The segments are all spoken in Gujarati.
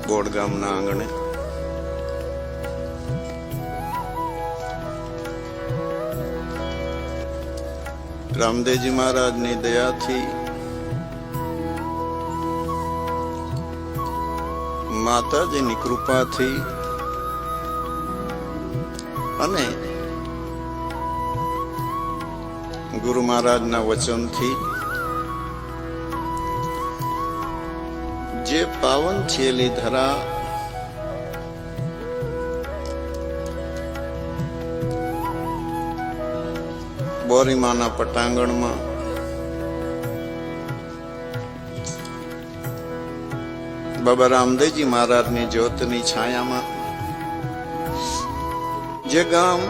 બોડ ગામના આંગણે રામદેવજી મહારાજની દયાથી માતાજીની કૃપાથી અને ગુરુ મહારાજના વચનથી જે પાવન થયેલી ધરા બોરીમાના પટાંગણમાં બાબા રામદેવજી મહારાજની જ્યોતની છાયામાં જે ગામ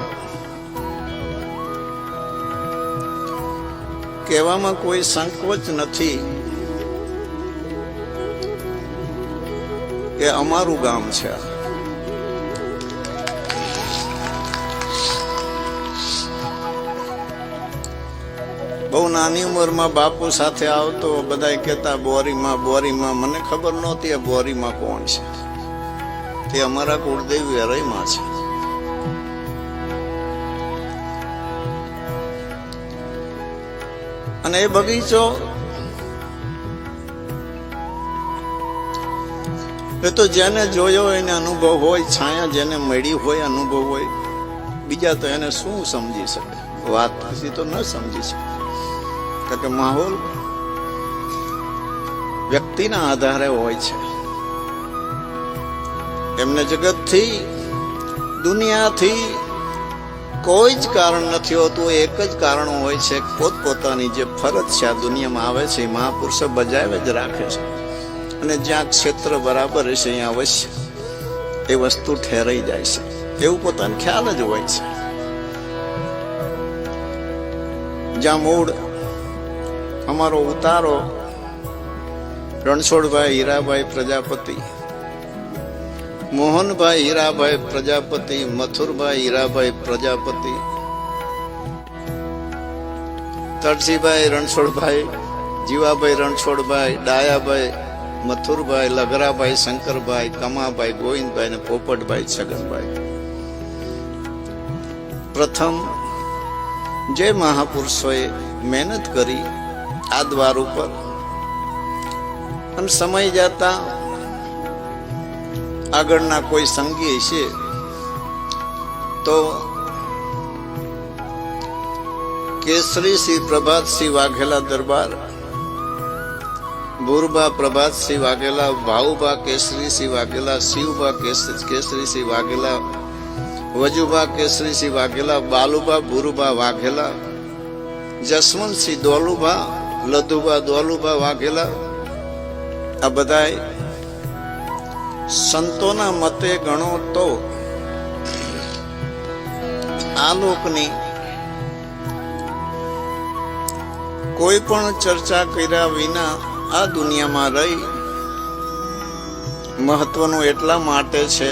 કહેવામાં કોઈ સંકોચ નથી કે અમારું ગામ છે. બહુ નાની ઉંમરમાં બાપુ સાથે આવતો, બધા કહેતા બોરીમાં બોરીમાં. મને ખબર નહોતી આ બોરીમાં કોણ છે. તે અમારા કુળદેવી અરઈમાં છે. અને એ બગીચો એ તો જેને જોયો એને અનુભવ હોય, છાયા જેને મળી હોય અનુભવ હોય. બીજા તો એને શું સમજી શકે, વાત પછી તો ન સમજી શકે. કારણ કે માહોલ વ્યક્તિના આધારે હોય છે. એમને જગતથી દુનિયાથી કોઈ જ કારણ નથી હોતું. એક જ કારણ હોય છે, પોતપોતાની જે ફરજ છે આ દુનિયામાં આવે છે મહાપુરુષો બજાવે જ રાખે છે. અને જ્યાં ક્ષેત્ર બરાબર હશે અહીંયા અવશ્ય એ વસ્તુ ઠેરાઈ જાય છે, એવું પોતાનો ખ્યાલ જ હોય છે. જ્યાં મૂળ અમારો ઉતારો રણછોડભાઈ હીરાભાઈ પ્રજાપતિ, મોહનભાઈ હીરાભાઈ પ્રજાપતિ, મથુરભાઈ હીરાભાઈ પ્રજાપતિ, તરસીભાઈ રણછોડભાઈ, જીવાભાઈ રણછોડભાઈ, ડાયાભાઈ મથુરભાઈ, લગરાભાઈ શંકરભાઈ, કમાભાઈ ગોવિંદભાઈ અને પોપટભાઈ છગનભાઈ. પ્રથમ જે મહાપુરુષોએ મહેનત કરી આ દ્વાર ઉપર, અને સમય જતા આગળના કોઈ સંગી છે તો કેસરી શ્રી પ્રભાતસિંહ વાઘેલા દરબાર, ભૂરબા પ્રભાતસિંહ વાઘેલા, ભાઉબા કેસરીસિંહ વાઘેલા, શિવબા કેસરીસિંહ વાઘેલા, વજુબા કેસરીસિંહ વાઘેલા, બાલુબા ભૂરુબા વાઘેલા, જસવંતસિંહ દોલુબા, લધુબા દોલુબા વાઘેલા, આ બધાય સંતોના મતે ગણો તો આ લોકની કોઈ પણ ચર્ચા કર્યા વિના આ દુનિયામાં રહી મહત્વનું એટલા માટે છે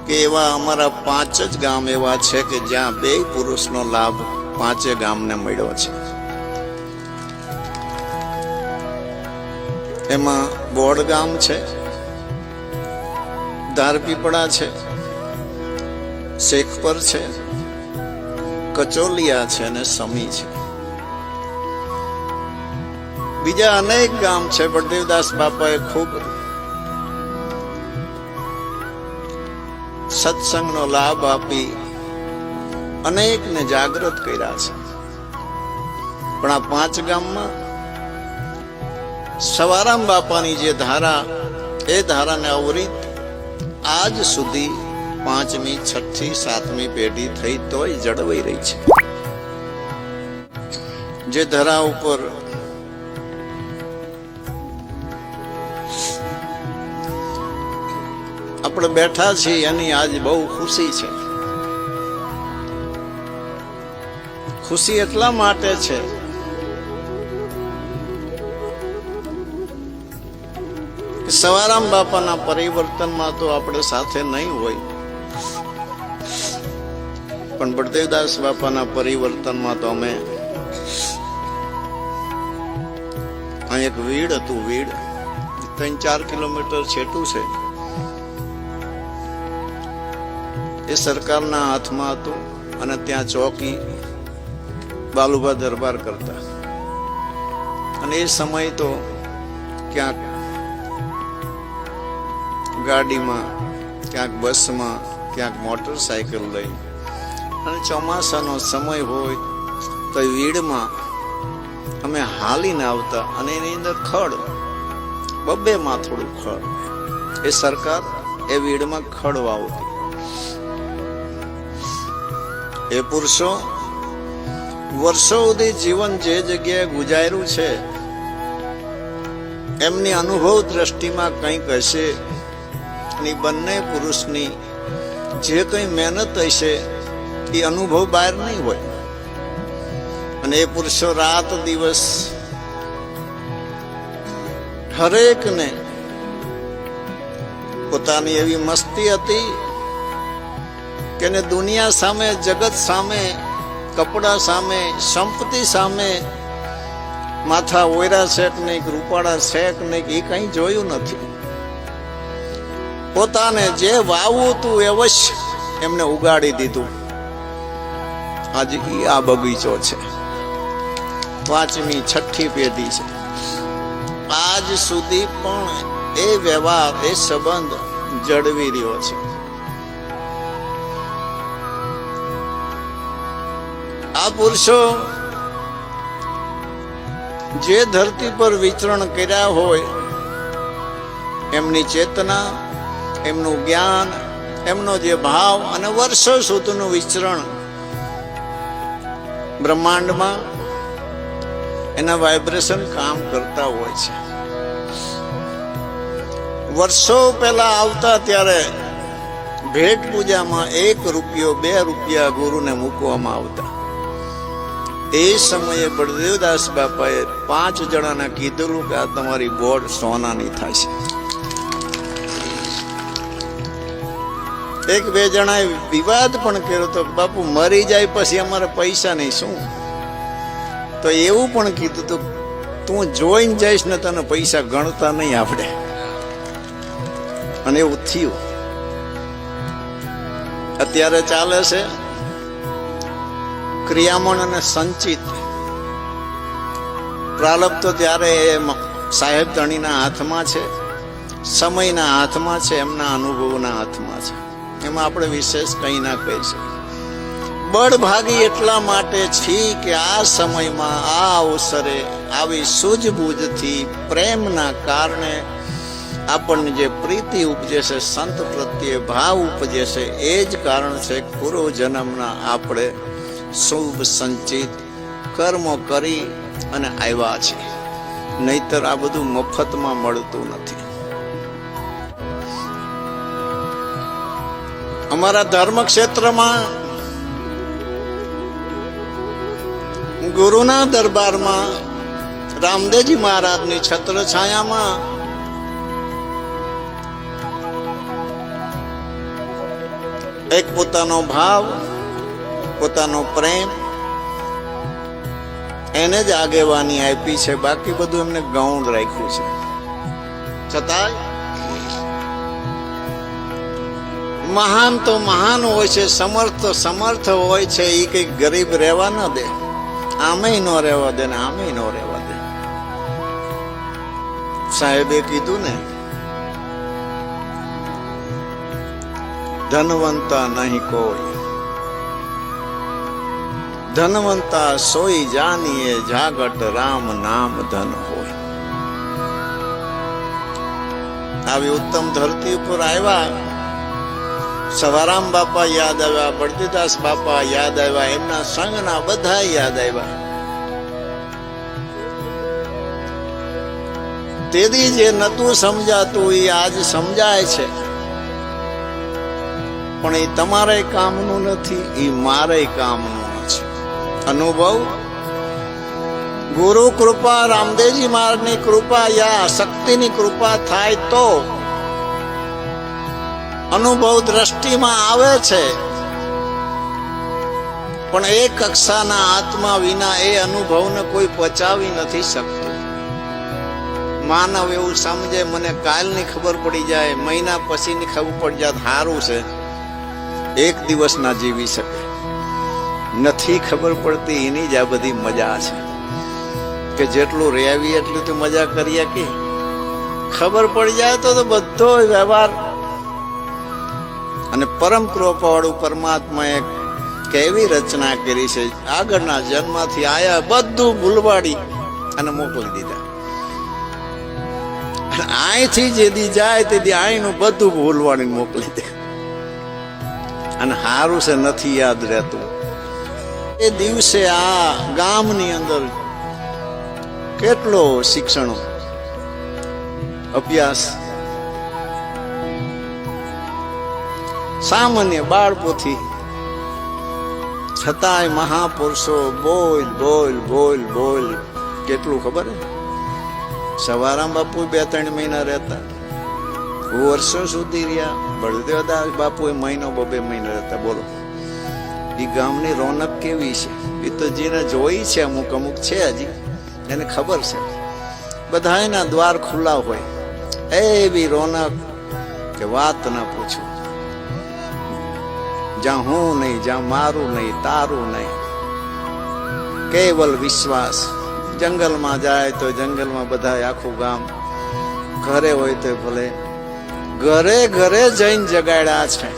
કે એવા અમારા 5 જ ગામ એવા છે કે જ્યાં 2 પુરુષનો લાભ 5 ગામને મળ્યો છે. એમાં બોડ ગામ છે, ધારપીપળા છે, શેખપર છે, કચોલિયા છે અને સમી છે. બીજા અનેક ગામ છે. બળદેવદાસ બાપાએ ખૂબ સત્સંગનો લાભ આપી અનેકને જાગૃત કર્યા છે. પણ આ 5 ગામમાં સવારામ બાપાની જે ધારા, એ ધારાને અવરિત આજ સુધી 5મી, 6ઠી, 7મી પેઢી થઈ તોય જળવાઈ રહી છે. જે ધરા ઉપર આપણે બેઠા છીએ એની આજ બહુ ખુશી છે. ખુશી એટલા માટે છે કે સવારામ બાપાના પરિવર્તનમાં તો આપણે સાથે નહીં હોય, પણ બળદેવદાસ બાપાના પરિવર્તનમાં તો અમે એક વીડ હતું, વીડ 3-4 કિલોમીટર છેટું છે. એ સરકારના હાથમાં હતું અને ત્યાં ચોકી બાલુભા દરબાર કરતા. અને એ સમય તો ક્યાંક ગાડીમાં, ક્યાંક બસમાં, ક્યાંક મોટરસાયકલ લઈ, અને ચોમાસાનો સમય હોય તો વીડમાં અમે હાલીને આવતા. અને એની અંદર ખડ, બબ્બેમાં થોડું ખડ, એ સરકાર એ વીડમાં ખડ વાવતી. એ પુરુષો વર્ષો સુધી જીવન જે જગ્યાએ ગુજાર્યું છે એમની અનુભવ દ્રષ્ટિમાં કંઈક હશે. અને બંને પુરુષની જે કંઈ મહેનત હશે એ અનુભવ બહાર નહીં હોય. અને એ પુરુષો રાત દિવસ હરેકને પોતાની એવી મસ્તી હતી કે દુનિયા સામે, જગત સામે, કપડા સામે, સંપત્તિ સામે માથા ઓયરા છે કે નહીં, રૂપાળા છે કે નહીં, એ કઈ જોયું નથી. પોતાને જે વાવવું હતું એ અવશ્ય એમને ઉગાડી દીધું. આજે આ બગીચો છે, 5મી 6ઠી પેઢી છે. આજ સુધી પણ એ વ્યવહાર, એ સંબંધ જળવી રહ્યો છે. આ પુરુષો જે ધરતી પર વિચરણ કર્યા હોય, એમની ચેતના, એમનું જ્ઞાન, એમનો જે ભાવ અને વર્ષો સુધીનું વિચરણ બ્રહ્માંડમાં એના વાઇબ્રેશન કામ કરતા હોય છે. વર્ષો પહેલા આવતા ત્યારે ભેટ પૂજામાં 1 રૂપિયો 2 રૂપિયા ગુરુને મૂકવામાં આવતા. એ સમયે બળદેવદાસ બાપાએ 5 જણાને કીધેલું કે આ તમારી બોર્ડ સોનાની થશે. 1-2 જણાએ વિવાદ પણ કર્યો તો બાપુ મરી જાય પછી અમારે પૈસા નહીં શું? તો એવું પણ કીધું તો તું જોઈને જઈશ ને તને પૈસા ગણતા નહીં આવડે. અને એવું થયું. અત્યારે ચાલે છે ક્રિયામણ અને સંચિત. પ્રારબ્ધ તો ત્યારે સાહેબ ધણીના હાથમાં છે, સમયના હાથમાં છે, એમના અનુભવના હાથમાં છે. એમાં આપણે વિશેષ કંઈ ના કહી શકીએ. બળભાગી એટલા માટે છી કે આ સમયમાં, આ અવસરે આવી સૂઝબૂઝથી, પ્રેમના કારણે આપણને જે પ્રીતિ ઉપજે છે, સંત પ્રત્યે ભાવ ઉપજે છે, એ જ કારણ છે પૂર્વ જન્મના આપણે શુભ સંચિત કર્મો કરી અને આવ્યા છે. નહીતર આ બધું મફતમાં મળતું નથી. અમારા ધર્મ ક્ષેત્રમાં ગુરુના દરબારમાં રામદેવજી મહારાજની છત્ર છાયામાં એક પોતાનો ભાવ, પોતાનો પ્રેમ, એને જ આગેવાની આપી છે. બાકી બધું એમને ગૌણ રાખ્યું છે. છતાંય મહાન તો મહાન હોય છે, સમર્થ તો સમર્થ હોય છે. એ કઈ ગરીબ રહેવા ન દે, આમે ન રહેવા દે ને આમે ન રહેવા દે. સાહેબે કીધું ને, ધનવંતા નહીં કોઈ, ધનવંતા સોઈ જાનીએ, જાગટ રામ નામ ધન હોય. આવી ઉત્તમ ધરતી ઉપર આવ્યા. સવારામ બાપા યાદ આવ્યા, બળદેવદાસ બાપા યાદ આવ્યા, એમના સંઘના બધા યાદ આવ્યા. તેથી જે નતું સમજાતું એ આજ સમજાય છે. પણ એ તમારે કામનું નથી, એ મારે કામનું છે. અનુભવ, ગુરુ કૃપા, રામદેવજી મહારાજની કૃપા યા શક્તિની કૃપા થાય તો અનુભવ દ્રષ્ટિમાં આવે છે. પણ એ કક્ષાના આત્મા વિના એ અનુભવને કોઈ પચાવી નથી શકતું. માનવ એવું સમજે મને કાલની ખબર પડી જાય, મહિના પછીની ખબર પડી જાય, સારું છે, એક દિવસ ના જીવી શકે. નથી ખબર પડતી એની જ આ બધી મજા છે કે જેટલું રેવી એટલું તો મજા કરીએ. કે ખબર પડી જાય તો બધો વ્યવહાર. અને પરમ કૃપાવાળું પરમાત્માએ કેવી રચના કરી છે, આગળના જન્મથી આયા બધું ભૂલવાડી અને મોકલી દીધા. અહીંથી જેદી જાય તેથી અહીંનું બધું ભૂલવાડી મોકલી દે. અને હારું છે નથી યાદ રહેતું. એ દિવસે આ ગામની અંદર કેટલો શિક્ષણો અભ્યાસ સામાન્ય બાળપોથી છતાંય મહાપુરુષો બોલ બોલ બોલ બોલ. કેટલું ખબર હે, સવારામ બાપુ 2-3 મહિના રહેતા, વર્ષો સુધી રહ્યા. બળદેવદાસ બાપુ મહિનો 2 મહિના રહેતા. બોલો એ ગામની રોનક કેવી છે એ તો જેને જોઈ છે અમુક અમુક છે હજી એને ખબર છે. બધાના દ્વાર ખુલ્લા હોય, એવી રોનક કે વાત ના પૂછો. જ્યાં હું નહીં, જ્યાં મારું નહીં, તારું નહીં, કેવલ વિશ્વાસ. જંગલમાં જાય તો જંગલમાં બધા આખું ગામ, ઘરે હોય તો ભલે ઘરે ઘરે જઈને જગાડ્યા છે.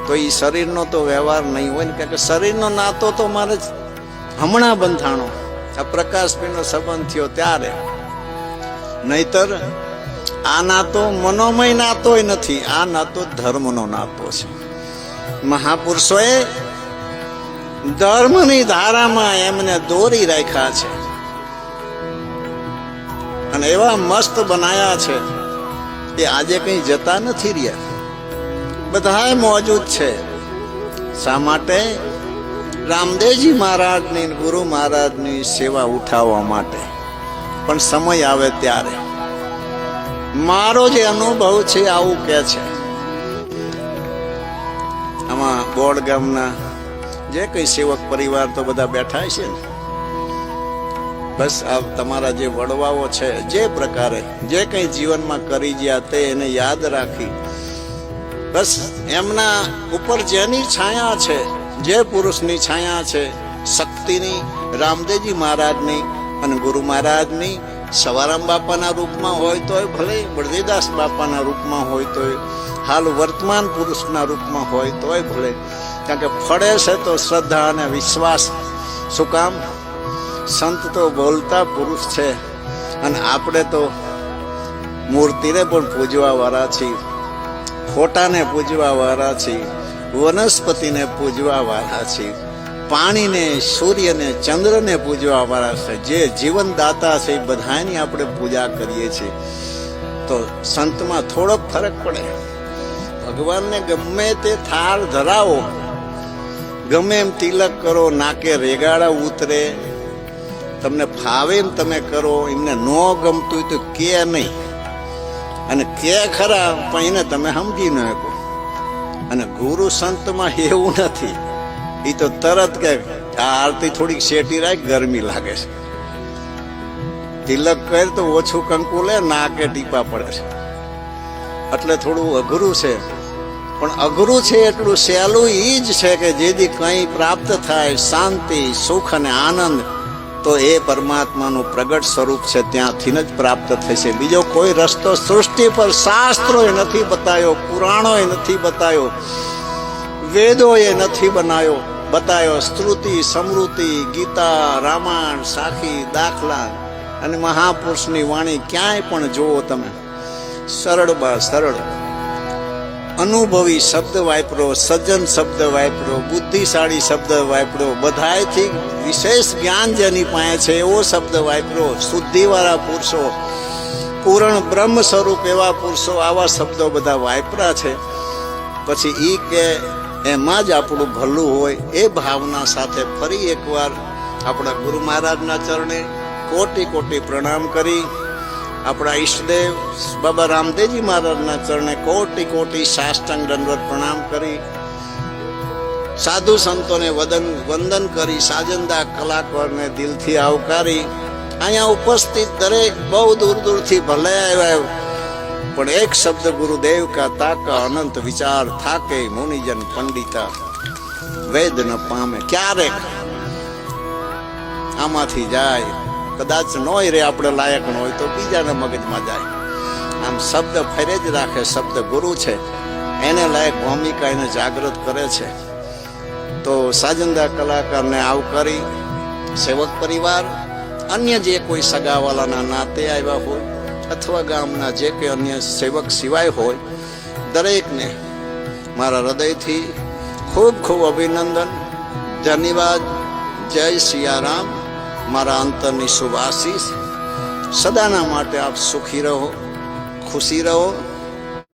તો એ શરીરનો તો વ્યવહાર નહીં હોય ને, કારણ કે શરીરનો નાતો તો મારે હમણાં બંધાણો, આ પ્રકાશભાઈનો સંબંધ થયો ત્યારે. નહીતર આ નાતો મનોમય નાતોય નથી, આ નાતો ધર્મનો નાતો છે. મહાપુરુષોએ ધર્મની ધારામાં એમને દોરી રાખ્યા છે અને એવા મસ્ત બનાયા છે કે આજે કઈ જતા નથી રહ્યા, બધા મોજૂદ છે. શા માટે? રામદેવજી મહારાજની, ગુરુ મહારાજની સેવા ઉઠાવવા માટે. પણ સમય આવે ત્યારે. મારો જે અનુભવ છે આવું કે છે. આમાં બોડ ગામના જે કઈ સેવક પરિવાર તો બધા બેઠા છે ને, બસ આ તમારા જે વડવાઓ છે જે પ્રકારે જે કઈ જીવનમાં કરી ગયા તે એને યાદ રાખી, બસ એમના ઉપર જેની છાયા છે, જે પુરુષની છાયા છે, શક્તિની, રામદેવજી મહારાજની અને ગુરુ મહારાજની, સવારામ બાપાના રૂપમાં હોય તોય ભલે, બળદેવદાસ બાપાના રૂપમાં હોય તોય, હાલ વર્તમાન પુરુષના રૂપમાં હોય તોય ભલે. કારણ કે ફળે છે તો શ્રદ્ધા અને વિશ્વાસ. શું કામ? સંત તો બોલતા પુરુષ છે અને આપણે તો મૂર્તિને પણ પૂજવા વાળા છીએ, ફોટાને પૂજવા વાળા છીએ, વનસ્પતિને પૂજવા વાળા છીએ, પાણીને, સૂર્યને, ચંદ્રને પૂજવા વાળા છે. જે જીવનદાતા છે એ બધાની આપણે પૂજા કરીએ છીએ. તો સંતમાં થોડોક ફરક પડે. ભગવાનને ગમે તે થાળ ધરાવો, ગમે એમ તિલક કરો, નાકે રેગાડા ઉતરે, તમને ફાવે એમ તમે કરો, એમને ન ગમતું તો કે નહીં, અને કે ખરા પણ એને તમે સમજી ન શકો. અને ગુરુ સંતમાં એવું નથી, એ તો તરત કે આ આરતી થોડીક શેટી રાખ, ગરમી લાગે છે, તિલક કર તો ઓછું કંકુ લે, નાકે ટીપા પડે છે. એટલે થોડું અઘરું છે. પણ અઘરું છે એટલું સહેલું એ જ છે કે જેથી કંઈ પ્રાપ્ત થાય શાંતિ, સુખ અને આનંદ, તો એ પરમાત્માનું પ્રગટ સ્વરૂપ છે, ત્યાંથી જ પ્રાપ્ત થશે. બીજો કોઈ રસ્તો સૃષ્ટિ પર શાસ્ત્રોએ નથી બતાવ્યો, પુરાણોએ નથી બતાવ્યો, વેદોએ નથી બતાવ્યો. સ્તુતિ, સ્મૃતિ, ગીતા, રામાયણ, સાખી, દાખલા અને મહાપુરુષની વાણી ક્યાંય પણ જુઓ તમે, સરળ બા સરળ અનુભવી શબ્દ વાપરો, સજ્જન શબ્દ વાપરો, બુદ્ધિશાળી શબ્દ વાપરો, બધાયથી વિશેષ જ્ઞાન જેની પાસે છે એવો શબ્દ વાપરો. શુદ્ધિવાળા પુરુષો, પૂર્ણ બ્રહ્મ સ્વરૂપ એવા પુરુષો, આવા શબ્દો બધા વાપરા છે. પછી ઈ કે એમાં જ આપણું ભલું હોય એ ભાવના સાથે ફરી એકવાર આપણા ગુરુ મહારાજના ચરણે કોટી કોટી પ્રણામ કરી, આપણા ઈષ્ટદેવ બાબા રામદેવજી મહારાજના ચરણે કોટી કોટી સાષ્ટાંગ દંડવત પ્રણામ કરી, સાધુ સંતોને વંદન કરી, સાજંદા કલાકારને દિલથી આવકારી અહીંયા ઉપસ્થિત દરેક બહુ દૂર દૂરથી ભલે આવ્યા, પણ એક શબ્દ ગુરુદેવ કા તાકા અનંત વિચાર થાકે મુનિજન પંડિતા વેદ ન પામે. ક્યારેક આમાંથી જાય, કદાચ નોય રે આપણે લાયક ન હોય તો બીજાના મગજમાં જાય. આમ શબ્દ ફરે જ રાખે. શબ્દ ગુરુ છે, એને લાયક ભૂમિકા એને જાગૃત કરે છે. તો સાજંદા કલાકારને આવકારી સેવક પરિવાર, અન્ય જે કોઈ સગાવાલાના નાતે આવ્યા હોય અથવા ગામના જે કે અન્ય સેવક સિવાય હોય, દરેકને મારા હૃદયથી ખૂબ ખૂબ અભિનંદન, ધન્યવાદ. જય સિયારામ. મારા અંતરની શુભ આશીષ. સદાના માટે આપ સુખી રહો, ખુશી રહો.